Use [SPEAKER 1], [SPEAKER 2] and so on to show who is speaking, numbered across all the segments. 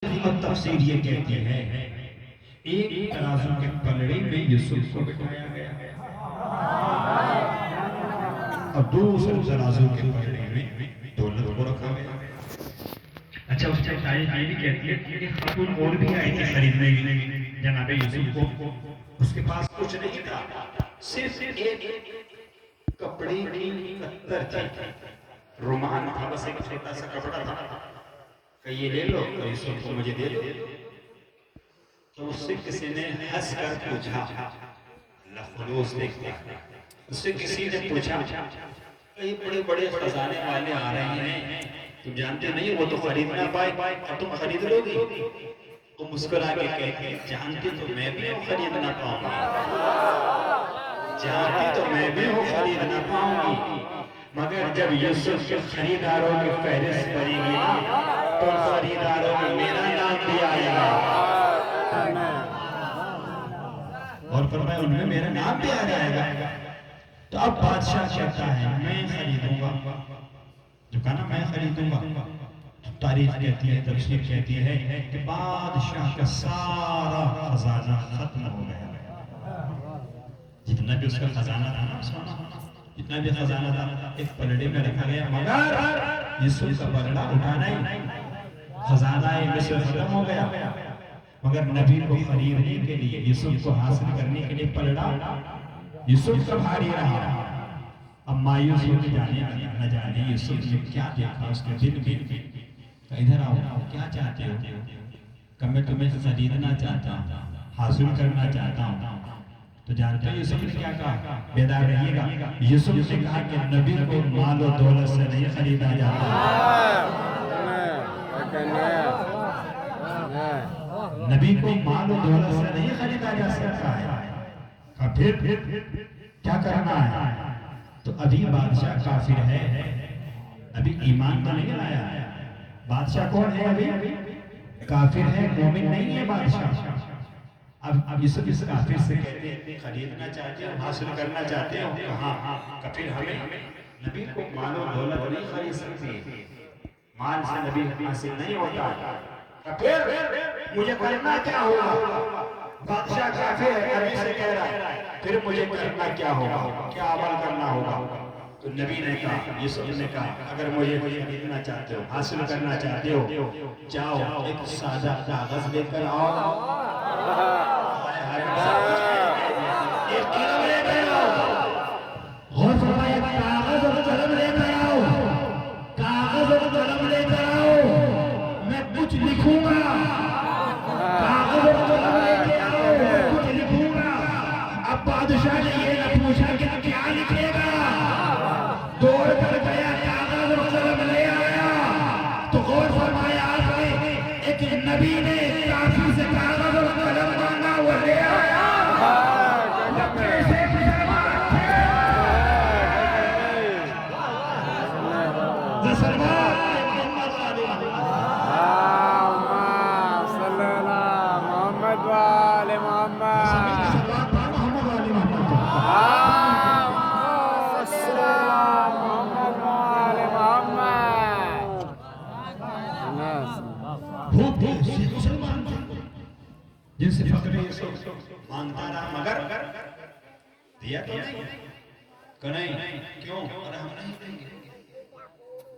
[SPEAKER 1] تفسیر یہ کہتی ہے ایک ترازو کے پلڑے میں یوسف کو بٹھایا گیا اور دوسرے ترازو کے پلڑے میں دولت کو رکھا گیا۔ اچھا اس سے تاریخ یہ بھی کہتی ہے کہ ایک خاتون اور بھی آئی تھی خریدنے جناب یوسف کو، اس کے پاس کچھ نہیں تھا، صرف ایک کپڑے کی قطر تھی، رومان تھا، بس ایک چھوٹا سا کپڑا تھا کہ یہ لے لو اور یوسف کو مجھے دے دو۔ تو اس سے کسی نے ہنس کر پوچھا، اللہ خلوص دیکھتا ہے، اس سے کسی نے پوچھا یہ بڑے بڑے خزانے والے آ رہے ہیں، تم جانتے نہیں وہ تو خرید نہ پائے اور تم خرید لو گی؟ وہ مسکرا کے کہتے ہیں جانتی تو میں بھی ہوں خرید نہ پاؤں گی، جانتی تو میں بھی ہوں خرید نہ پاؤں گی، مگر جب یوسف کے خریداروں کی فہرست بنی گی نا تو خریداروں میں میرا نام بھی آئے گا، اور فرمایا ان میں میرا نام بھی آ جائے گا۔ تو اب بادشاہ کہتا ہے میں خریدوں گا، جو کہا نا میں خریدوں گا، تاریخ کہتی ہے، تفسیر کہتی ہے کہ بادشاہ کا سارا خزانہ ختم ہو گیا، جتنا بھی اس کا خزانہ تھا نا سونا، جتنا بھی خزانہ تھا ایک پلڑے میں رکھا گیا، مگر یوسف کا پلڑا اٹھانا ہی، خزانہ مصر ختم ہو گیا، مگر نبی کو خریدنے کے لیے، یوسف کو حاصل کرنے کے لیے پلڑا یوسف کا بھاری رہا۔ اب مایوس ہو کے جانے نہ جانے یوسف نے کیا دیکھا اس کے دل میں، ادھر آؤ کیا چاہتے ہو؟ کہ میں تمہیں خریدنا چاہتا ہوں، حاصل کرنا چاہتا ہوں۔ تو جانتے ہیں یوسف نے کیا کہا؟ بیدار رہیے گا، یوسف نے کہا کہ نبی کو مال و دولت سے نہیں خریدا جاتا، نبی کو مال و دولت سے نہیں خریدا جا سکتا ہے۔ پھر کیا کرنا ہے؟ تو ابھی بادشاہ کافر ہے، ابھی ایمان تو نہیں لایا، بادشاہ کون ہے؟ ابھی کافر ہے، مومن نہیں ہے بادشاہ۔ اب یوسف اس کافر سے کہتے ہیں خریدنا چاہتے ہو، حاصل کرنا چاہتے ہو؟ ہاں، کافر ہمیں نبی کو مال و دولت نہیں خرید سکتی، مال سے نبی حاصل نہیں ہوتا، پھر مجھے کرنا کیا ہوگا؟ بادشاہ کافر ہے، عربی سے کہہ رہا ہے، پھر مجھے کرنا کیا ہوگا، کیا عمل کرنا ہوگا؟ تو نبی نے کہا، یوسف نے کہا اگر مجھے خریدنا چاہتے ہو، حاصل کرنا چاہتے ہو، جاؤ ایک سادہ کاغذ لے کر آؤ، ایک قلم لے کر آؤ، غور فرمائے کاغذ اور قلم لے کر آؤ، کاغذ اور قلم لے کر آؤ، میں کچھ لکھوں گا، کاغذ اور قلم لے کے آؤ، میں کچھ لکھوں گا۔ اب بادشاہ نے یہ نہ پوچھا کہ کیا لکھے گا، دوڑ کر گیا کاغذ اور قلم لے آیا۔ تو غور فرمایا آپ نے ایک نبی نے کافر سے کاغذ اور قلم مانگا، وہ لے آیا، وہ کیسے مسلمان تھے؟ جن سے فقر یوسف مانگتا رہا مگر دیا تو نہیں، کہ نہیں کیوں؟ اور ہم نہیں دیں گے،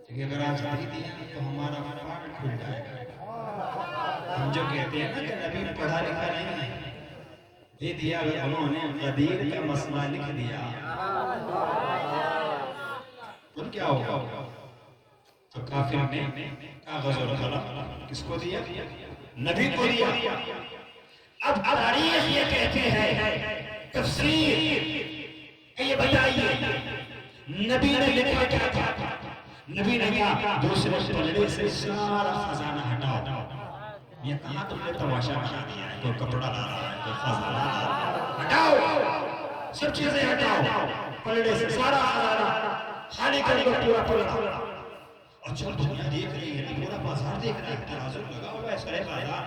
[SPEAKER 1] کیونکہ اگر آج نہیں دیا تو ہمارا پاٹ کھل جائے گا۔ ہم جو کہتے ہیں نا کہ نبی پڑھا لکھا نہیں ہے، یہ دیا انہوں نے غدیر کا مسئلہ لکھ دیا، پھر کیا ہوگا؟ تو کافر نے کاغذ اور قلم کس کو دیا؟ نبی کو دیا۔ اب تاریخ یہ کہتے ہیں، تفسیر کہ یہ بتائیے نبی نے لکھا کیا تھا؟ نبی نے کہا دوسرے پلڑے سے سارا خزانہ ہٹاؤ، یہ کہاں تم نے تماشا بنا دیا ہے، کوئی کپڑا لا رہا ہے، کوئی خزانہ لا رہا ہے، ہٹاؤ، سب چیزیں ہٹاؤ، پلڑے سے سارا خزانہ خالی کر دو، پورا پلڑا۔ اور جب دنیا دیکھ رہی ہے، پورا بازار دیکھ رہا ہے، ترازو لگا ہوا ہے سارے بازار،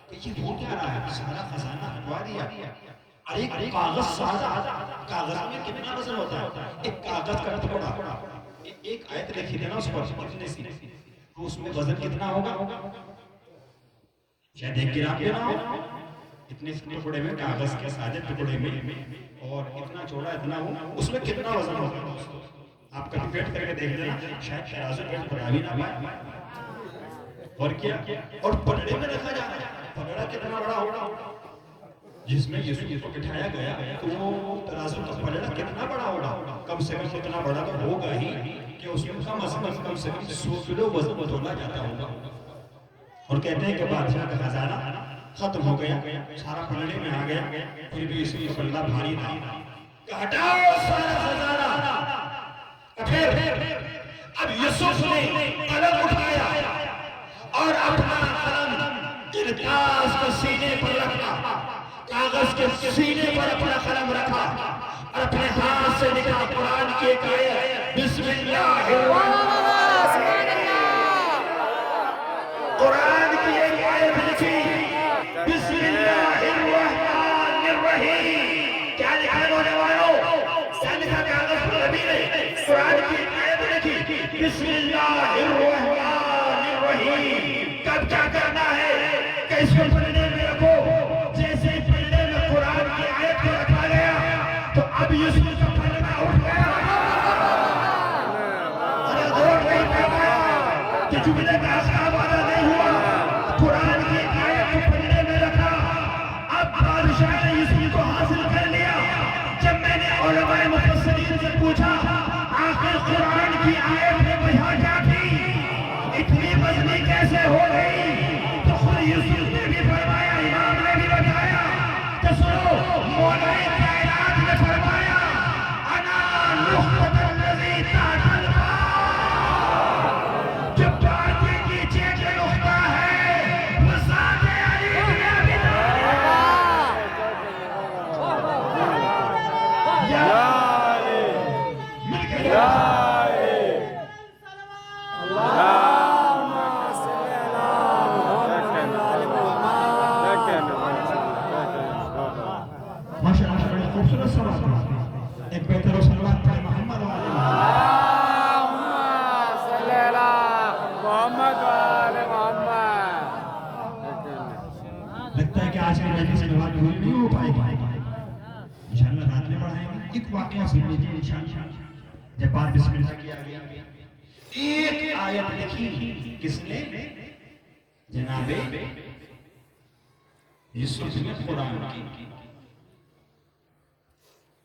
[SPEAKER 1] کہ یہ ہو کیا رہا ہے، سارا خزانہ ہٹوا دیا، اور ایک کاغذ سادہ، کاغذ میں کتنا وزن ہوتا ہے، ایک کاغذ کا ٹکڑا، ایک آیت لکھی دینا اس پر اتنے سی، تو اس میں وزن کتنا ہوگا؟ شاید ایک گرام بھی نہ ہو، اتنے ٹکڑے میں، کاغذ کے سادے ٹکڑے میں، اور اتنا چوڑا اتنا ہو، اس میں کتنا وزن ہوگا؟ آپ کبھی پیٹ کر کے دیکھ لینا، شاید ترازو پیٹ بنا بھی نہ پائے. اور کیا، اور پلڑے میں رکھا جاتا ہے، پلڑا کتنا بڑا ہوگا جس میں یسوع کو بٹھایا گیا، تو وہ ترازو کا پلڑا کتنا بڑا ہوگا؟ کم سے کم اتنا بڑا تو ہوگا ہی کہ اس میں کم سے کم 100 کلو وزن تولا جاتا ہوگا. اور کہتے ہیں کہ بادشاہ کا خزانہ ختم ہو گیا، سارا پلڑے میں آ گیا، پھر بھی یسوع کا پلڑا بھاری تھا. کہ ہٹاؤ سارا خزانہ. پھر اب یوسف نے قلم اٹھایا اور اپنا قلم کرتاس کے سینے پر رکھا، کاغذ کے سینے پر اپنا قلم رکھا اور اپنے ہاتھ سے لکھا قرآن کی ایک آیت، بسم اللہ قرآن کی ایک آیت لکھی، بسم اللہ الرحمن الرحیم. کیا لکھا ہے نوجوانوں؟ کیا لکھا کاغذ پر؟ نبی نے قرآن کی ایک آیت لکھی، بسم اللہ الرحمن الرحیم. کب کیا کرنا ہے کہ اس کو پڑھنے میں رکھو. جیسے ہی پڑھنے میں قرآن کی آیت کو رکھا گیا تو اب یوسف کا پلڑا اٹھ گیا. ارے غور نہیں کرنا کہ جملے کا آسان والا نہیں ہوا. قرآن کی آیت کو پڑھنے میں رکھا. اب بادشاہ نے یوسف کو حاصل کر لیا. جب میں نے علماء مفسرین سے پوچھا آخر قرآن کی آیت میں وجہ کیا تھی، اتنی وزنی کیسے ہو گئی، تو خود یوسف نے بھی فرمایا، امام نے بھی بتایا کہ سنو، مولا کائنات نے فرمایا انا نخبت الذی تحت الماء. جو پانی کے نیچے کے نقطہ ہے وہ ذات علی نے بھی خوبصورت سوال. ایک بہتر و سلوات پر محمد والے لگتا ہے کہ آج کے مجلس سے سلوات پوری نہیں ہو پائے گی. انشاءاللہ رات میں پڑھائیں گے. ایک واقعہ سن لیجیے انشاءاللہ. جب بار بسم اللہ کیا گیا، ایک آیت لکھی کس نے؟ جناب یوسف نے قرآن کی.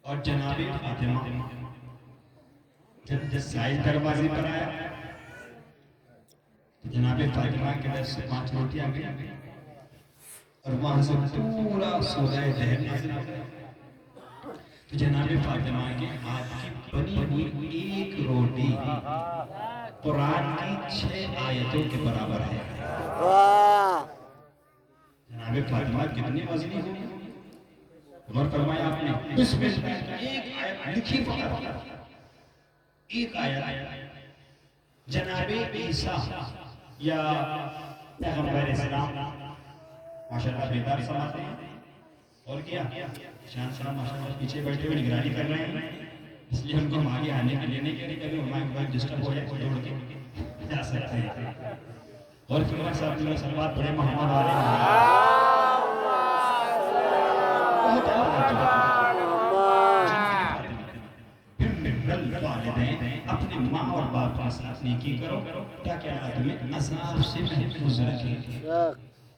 [SPEAKER 1] اور جناب فاطمہ جب سائل دروازے پر آیا تو جناب فاطمہ کے در سے 5 روٹیاں گئی اور وہاں سے پورا سودہ دہر نازل ہو گیا. تو جناب فاطمہ کے ہاتھ کی بنی ہوئی ایک روٹی قرآن کی 6 آیتوں کے برابر ہے. جناب فاطمہ کتنی وزنی ہوئی. غور فرمایا آپ نے. بسم اللہ ایک آیت لکھی فقط، ایک آیت. جناب عیسیٰ یا پیغمبر اسلام ماشاءاللہ بیدار سماتے ہیں. اور کیا شان صاحب ماشاءاللہ پیچھے بیٹھے ہوئے نگرانی کر رہے ہیں، اس لیے ان کو ہم آگے آنے کے لیے نہیں کہہ رہے. کبھی ہمارے ڈسٹرب ہو جائے تو دوڑ کے جا سکتے ہیں. اور پھر صاحب نے سلوات پڑھے محمد علیہ والدین اپنے ماں اور باپ کے ساتھ نیکی کرو تاکہ اللہ تمہیں عذاب سے محفوظ رکھے.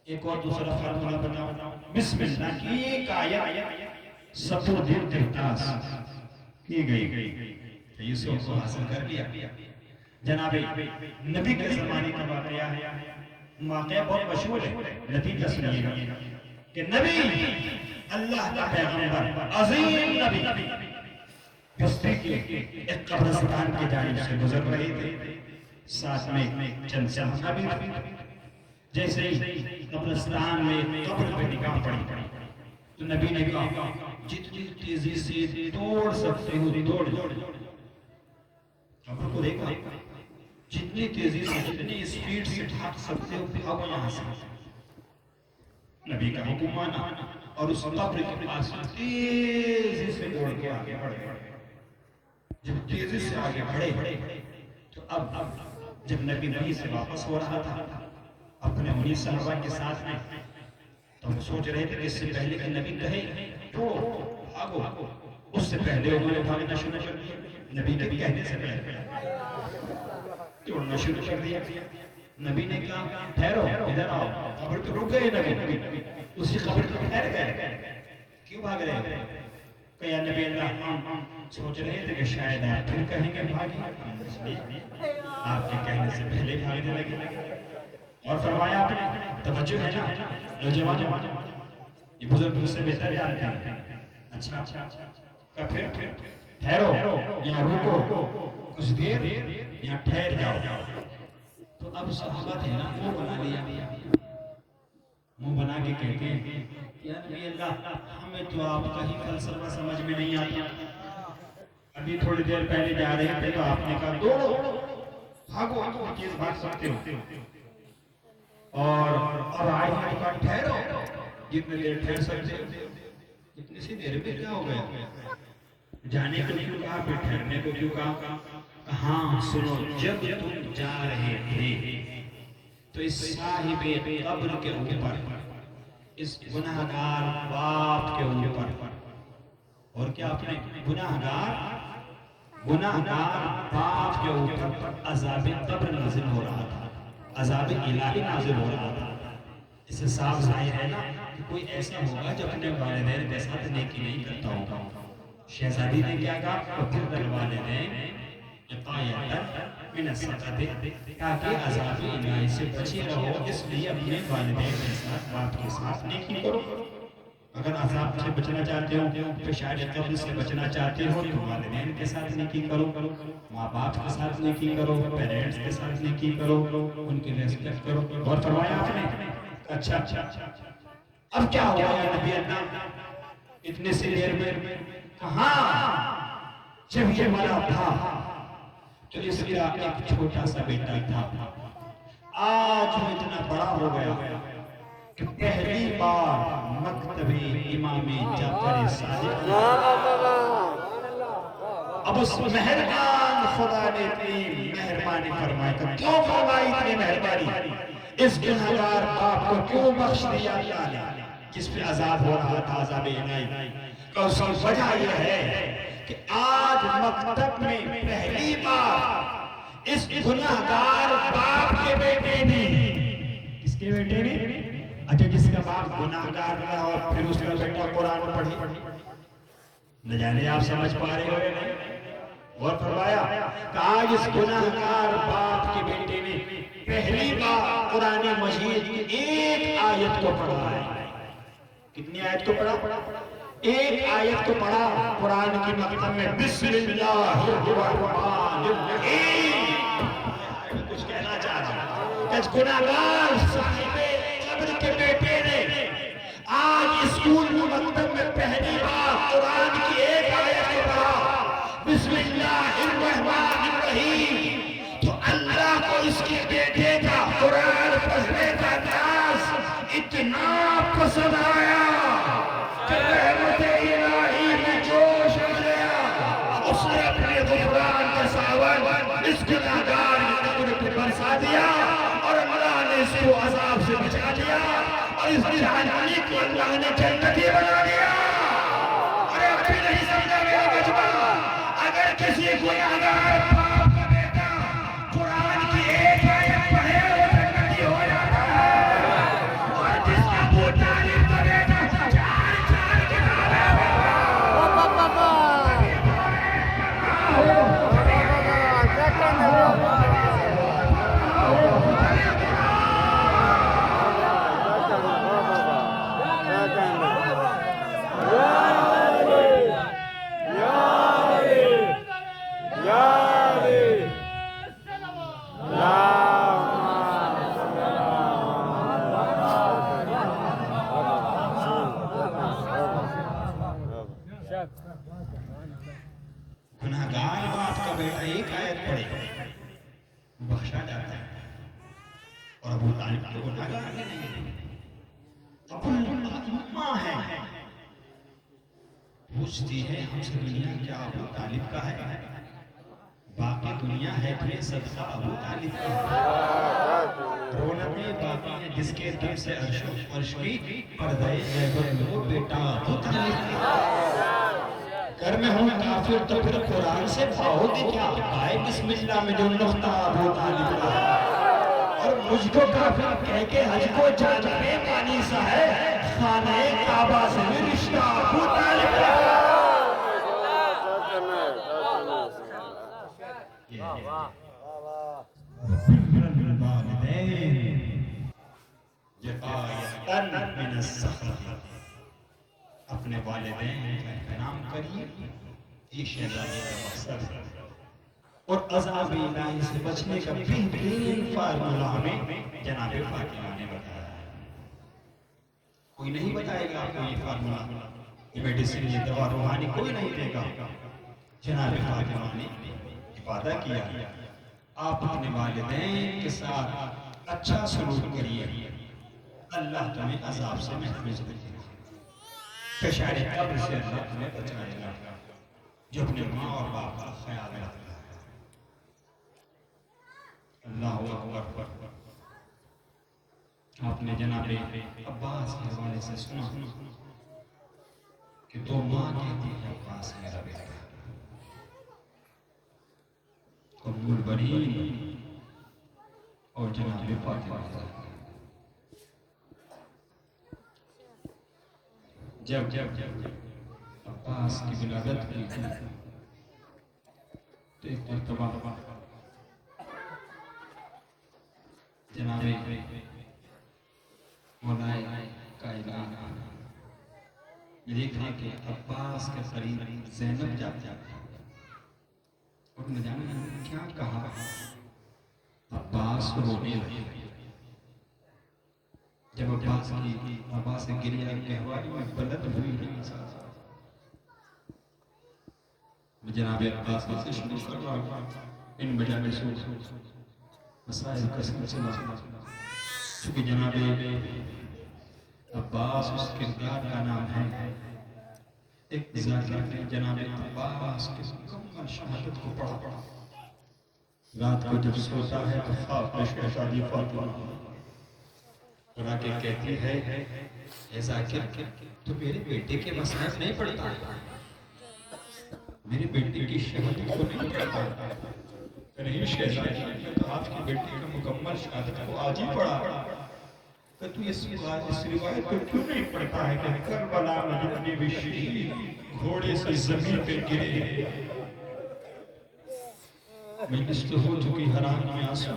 [SPEAKER 1] ایک اور دوسرا فارمولا بتاؤ. بسم اللہ کی ایک آیت سپرد کرتاس کی گئی. یوسف کو حاصل کر لیا. جناب نبی کے زمانے کا واقعہ ہے. واقعہ بہت مشہور ہے. نتیجہ سنیے گا کہ نبی اللہ کا پیغمبر عظیم نبی بستی کے ایک قبرستان کی جانب سے گزر رہے تھے. ساتھ میں چند صحابہ بھی تھے. جیسے ہی قبرستان میں قبر پہ نگاہ پڑی تو نبی نے کہا جتنی تیزی سے توڑ سکتے ہو توڑ. قبر کو دیکھا، جتنی تیزی سے جتنی اسپیڈ سے ڈھانپ سکتے ہو بھاگو یہاں سے. نبی کا حکم مانا اور اس قبر کے پاس تیزی سے دوڑ کے آگے بڑھے. جب تیزی سے آگے بڑھے تو اب جب نبی وہیں سے واپس ہو رہا تھا اپنے 19 صحابہ کے ساتھ میں، تو وہ سوچ رہے تھے کہ اس سے پہلے کہ نبی کہے چھوڑو بھاگو، اس سے پہلے انہوں نے بھاگنا شروع کر دیا۔ نبی کے کہنے سے پہلے توڑنا شروع کر دیا۔ نبی نے کہا ٹھہرو، ادھر آؤ۔ قبر تو رک گئے نبی، اسی قبر تو ٹھہر گئے، کیوں بھاگ رہے ہیں؟ کہ یا نبی اللہ، ہم سوچ رہے تھے کہ شاید آپ پھر کہیں گے بھاگی، آپ کے کہنے سے پہلے بھاگنے لگے۔ اور فرمایا آپ نے، توجہ ہے نا نوجوان، یہ بزرگ مجھ سے بہتر جانتے ہیں۔ اچھا کہ پھر ٹھہرو، یہاں رکو کچھ دیر، یہاں ٹھہر جاؤ۔ تو اب صحابہ تھے نا، منہ بنا لیا، منہ بنا کے کہتے ہیں یا نبی اللہ، ہمیں تو آپ کا ہی فلسفہ سمجھ میں نہیں آتا۔ ابھی تھوڑی دیر پہلے جا رہے تھے تو آپ نے کہا دوڑو بھاگو، تیز بھاگ سکتے ہو، اور اب آئے ہیں کہا ٹھہرو، جتنے دیر ٹھہر سکتے ہو۔ اتنی سی دیر میں کیا ہو گیا؟ جانے کو کیوں کہا، پھر ٹھہرنے کو کیوں کہا؟ ہاں سنو، جب تم جا رہے تھے تو اس صاحب قبر کے اوپر، اس گناہگار باپ کے اوپر، اور کیا اپنے گناہگار باپ کے اوپر عذاب قبر نازل ہو رہا تھا، عذاب الہی نازل ہو رہا تھا۔ اس سے صاف ظاہر ہے نا کہ کوئی ایسا ہوگا جو اپنے والدین کے ساتھ نیکی نہیں کرتا ہوگا۔ شہزادی نے کیا کہا، وَقِرَّ الْوَالِدَيْنِ وِقَایَةً مِنَ السَّقَطِ، تاکہ عذاب الہی سے بچے رہو، اس لیے اپنے والدین کے ساتھ، باپ کے ساتھ نیکی کرو۔ اگر عذاب سے بچنا چاہتے ہو، فشار قبر سے بچنا چاہتے ہو، تو والدین کے ساتھ نیکی کرو، ماں باپ کے ساتھ نیکی کرو، پیرنٹس کے ساتھ نیکی کرو، ان کی ریسپیکٹ کرو۔ اور فرمایا آپ نے، اچھا اب کیا ہوا یا نبی اللہ اتنے سے دیر میں؟ کہاں جب یہ مرا تھا تو اس کا ایک چھوٹا سا بیٹا تھا، آج وہ اتنا بڑا ہو گیا کہ پہلی بار مکتب امام جعفر صادق، اب اس مہربان خدا نے اتنی مہربانی فرمائی، کہ کیوں فرمائی اتنی مہربانی؟ اس گناہگار باپ کو کیوں بخش دیا اللہ نے جس پہ عذاب ہو رہا تھا، عذاب الہی؟ کہ اس کی وجہ یہ ہے کہ آج مکتب میں پہلی بار اس گناہگار باپ کے بیٹے نے، کس کے بیٹے نے؟ اچھا جس کا باپ گناہگار رہا اور پھر اس کا بیٹا قرآن پڑھی، نہ جانے آپ سمجھ پا رہے ہوئے نہیں؟ اور فرمایا کہ آج اس گناہگار باپ کے بیٹے نے پہلی بار قرآن مجید کی ایک آیت کو پڑھا ہے۔ کتنی آیت کو پڑھا؟ ایک آیت کو پڑھا قرآن کی مکتب میں، بسم اللہ الرحمن الرحیم۔ کچھ کہنا چاہ رہا کہ گناہگار صاحب قبر کے بیٹے نے آج اسکول مکتب میں پہلی بار قرآن کی ایک آیت کو پڑھا، بسم اللہ الرحمن الرحیم۔ تو اللہ کو اس کے بیٹے کا قرآن پڑھنے کا انداز اتنا پسند آیا کہ رحمت الہی میں جوش آ گیا، اس نے اپنے غفران کا ساون اس گناہگار کی قبر پر برسا دیا، اور اللہ نے اس کو عذاب سے بچا دیا، اور اس جہنمی کو اللہ نے جنتی بنا دیا۔ ارے اب بھی نہیں سمجھا میرا مجمع؟ اگر کسی گناہگار باپ کا بیٹا قرآن کی ایک آیت پڑھے وہ جنتی ہو جاتا ہے، اور جس کا ابو طالب کا بیٹا چار کتابیں گناہگار باپ کا بیٹا ایک آیت پڑھے بخشا جاتا ہے، اور ابو طالب کو گناہگار نہیں، ابو اماں ہے، پوچھتی ہے ہم سے دنیا کیا ابو طالب کا ہے؟ باقی دنیا ہے پھر صدقہ ابو طالب کا ہے۔ رونقیں باقی ہیں جس کے دم سے عرش و فرش کی پردے وہ بیٹا ابو طالب گھر میں ہوں کافر تو پھر قرآن سے پاؤ گے کیا؟ آئے بسم اللہ میں جو نقطہ ابو طالب کا اور مجھ کو کافر کہہ کے حج کو جانبے پانی سا ہے خانہ کعبہ سے بھی رشتہ ابو طالب کا من السخط اپنے والدین کا احترام کریے یہ شہزادی کا مقصد ہے اور عذاب الہی سے بچنے کا بہترین فارمولہ ہمیں جناب فاطمہ نے بتایا ہے کوئی نہیں بتائے گا آپ کو یہ فارمولہ یہ میڈیسن یہ دوا روحانی کوئی نہیں دے گا جناب فاطمہ نے وعدہ کیا آپ اپنے والدین کے ساتھ اچھا سلوک کریے اللہ تمہیں عذاب سے محفوظ رکھے گا پیشار قبر سے اللہ تمہیں بچائے گا جو اپنے ماں اور باپ کا خیال رکھتا ہے اللہ اکبر آپ نے جناب عباس کے حوالے سے سنا کہ تو ماں کہتی ہے عباس میرا بیٹا ام البنین اور جناب فاطمہ جب عباس کی ولادت کی تو ایک مرتبہ جناب مولا کائنات نے دیکھا کہ عباس کے قریب زینب جاتی اور نہ جانے کیا کہا عباس رونے لگے جب عباس سے گریا کہوائی میں بلد ہوئی نہیں جناب عباس سے شروع کر رہا ان بجانے سوچ مسائل کا سلسلہ چونکہ جناب عباس اس کردار کا نام ہے ایک ذاکر نے جناب عباس کے مکمل شہادت کو پڑھا رات کو جب سوتا ہے تو خواب میں شہزادی فاطمہ بنا کے کہتی ہے اے ذاکر تو میرے بیٹے کے مسائل نہیں پڑھتا میرے بیٹے کی شہادت کو نہیں پڑھتا نہیں شہزادی میں تو آپ کی بیٹی کا مکمل شہادت کو آج ہی پڑھا کہ تو اس روایت کو کیوں نہیں پڑھتا ہے کہ کربلا میں جتنے بھی شہید گھوڑے سے زمین پہ گرے مجلس تو ہو چکی حرام میں آنسو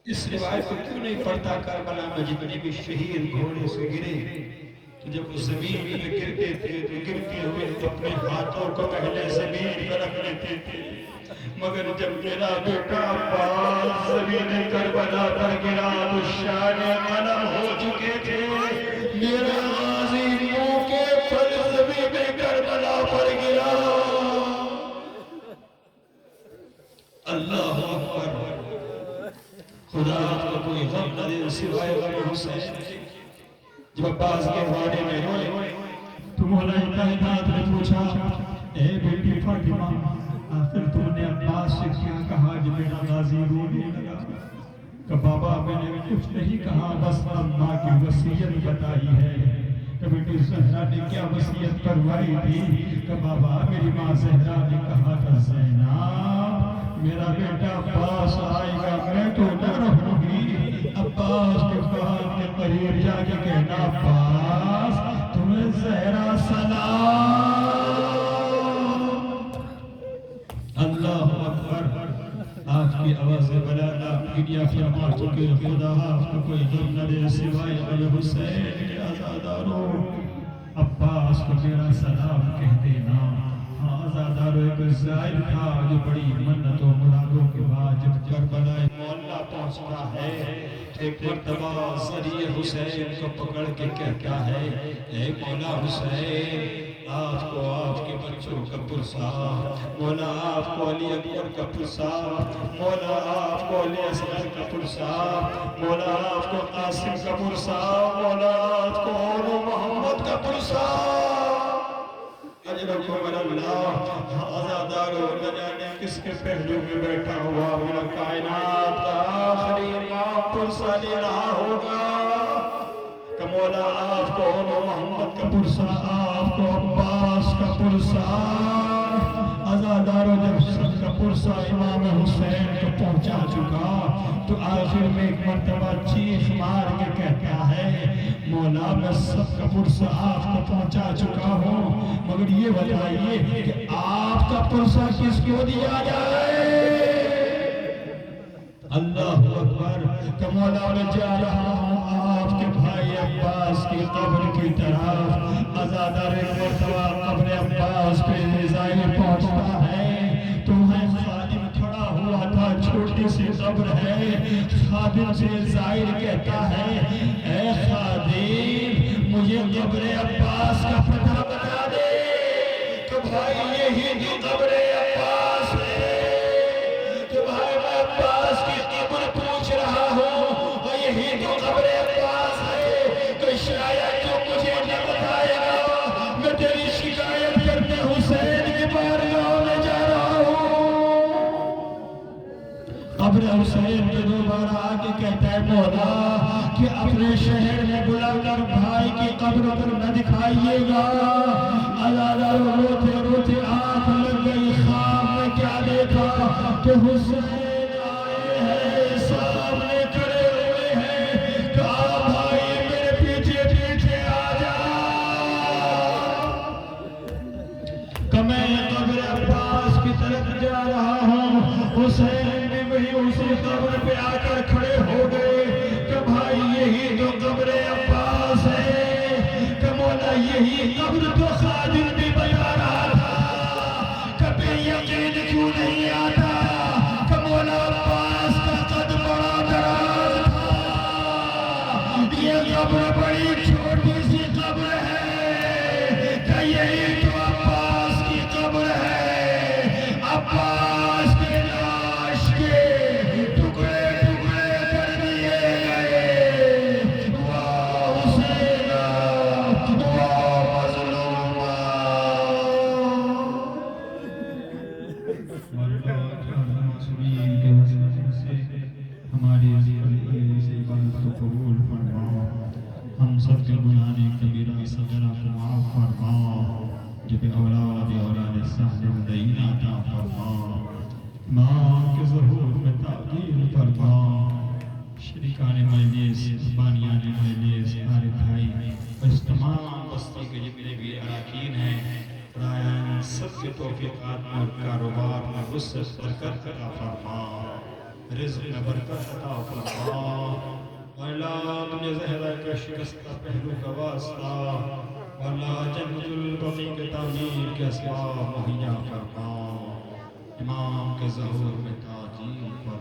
[SPEAKER 1] اس روایت کو کیوں نہیں پڑھتا کربلا میں جتنے بھی شہید گھوڑے سے گرے تو جب وہ زمین پہ گرتے تھے تو گرتے ہوئے اپنے ہاتھوں کو پہلے زمین پر رکھ لیتے تھے مگر جب میرا بیٹا عباس زمین کربلا پر گرا تو شان قلم ہو چکے تھے میرا غازی منہ کے پھل زمین کربلا پر گرا اللہ اکبر خدا کو کوئی غم نہ دے سوائے غم حسین جب عباس کے بارے میں روئے تو مولا کائنات نے پوچھا اے بیٹی فاطمہ آخر تم نے عباس سے کیا کہا جو میرا غازی رونے لگا کہ بابا میں نے کچھ نہیں کہا بس اماں کی وصیت بتائی ہے کہ بیٹی زہرا نے کیا وصیت کروائی تھی کہ بابا میری ماں زہرا نے کہا تھا زینب میرا بیٹا عباس آئے گا میں تو نہ رہوں گی عباس کے کان کے قریب جا کے کہنا عباس تمہیں زہرا سلام اللہ اکبر آج کی آواز بلانا دنیا فرما چکے خدا آپ کو کوئی غم نہ دے سوائے علی حسین کے آزاداروں عباس کو میرا سلام کہتے نا آزاداروں ایک زائر تھا جو بڑی منت و مرادوں کے بعد جب کربلا مولا پہنچتا ہے ایک مرتبہ ذریع حسین کو پکڑ کے کہتا ہے اے مولا حسین آج کو آج کے بچوں کا پرسا مولا آپ کو علی اکبر کا پرسا مولا آپ کو علی اصغر کا پرسا مولا آپ کو قاسم کا پرسا مولا آپ کو محمد کا پرسا یجلکم اللہ عزادار و نہ جانے کس کے پہلو میں بیٹھا ہوا میرا کائنات کا آخری امام پرسہ لے رہا ہوگا کہ مولا آپ کو محمد کا پرسہ آپ کو عباس کا پرسہ عزادار و جب سب کا پرسہ امام حسین کو پہنچا چکا تو آخر میں ایک مرتبہ چیخ مار کے کہتا ہے مولا میں سب کا پرسہ آپ کو پہنچا چکا ہوں مگر یہ بتائیے کہ آپ کا پرسہ کس کو دیا جائے اللہ اکبر کہ مولا میں جا رہا ہوں آپ کے بھائی عباس کی قبر کی طرف عزادار ایک مرتبہ قبر عباس پہ نظائر پہنچتا ہے تو ہے خادم کھڑا ہوا تھا چھوٹی سی قبر ہے خادم سے زائر کہتا ہے اے خادم مجھے قبر عباس کا پتہ بتا دے کہ بھائی یہی جو قبر عباس ہے کہ بھائی میں عباس کی قبر پوچھ رہا ہوں اور یہی جو قبر عباس ہے کہ شاید تو مجھے نہ بتائے گا میں تیری شکایت کرنے حسین کے بارگاہ میں جا رہا ہوں قبر حسین کے دوبارہ آگے کہتا ہے مولا کہ اپنے شہر میں بلا کر بھائی کی قبر پر نہ دکھائیے گا عزادار روتے روتے آنکھ لگ گئی خواب میں کیا دیکھا کہ حسین آئے ہیں سامنے کھڑے ہوئے ہیں کہا بھائی میرے پیچھے پیچھے آ جا کہ میں قبر عباس کی طرف جا رہا ہوں حسین نے وہی اسی قبر پہ آ کر کھڑے ہو گئے کہ بھائی یہی تو قبر عباس ہے کہ مولا یہی قبر تو خادم بھی بتا رہا تھا کبھی یقین کیوں نہیں آتا کہ مولا عباس کا قد بڑا دراز تھا یہ قبر بڑی چھوٹی سی قبر ہے کہ یہی تو عباس کی قبر ہے عباس کے لاش کے ٹکڑے ٹکڑے کر دیے گئے واہ حسین واہ مظلوم ہماری عبادت کو قبول فرما ہم سب کے گناہ کبیرہ صغیرہ کو معاف فرما جب اولاد صالح دین عطا فرما ماں کے ظہور میں تعبیر فرما شریکان مجلس بانیان مجلس سارے بھائی اس تمام بستی کے جتنے بھی اراکین ہیں خدایا سب کے توفیقات اور کاروبار میں وسعت برکت عطا فرما رزق میں برکت عطا فرما اللہ اپنے زہرہ کا شکستہ پہلو کا واسطہ اللہ جنت البقیع کے تعمیر کے اسباب مہیا فرما امام کے ظہور میں تعجیل فرما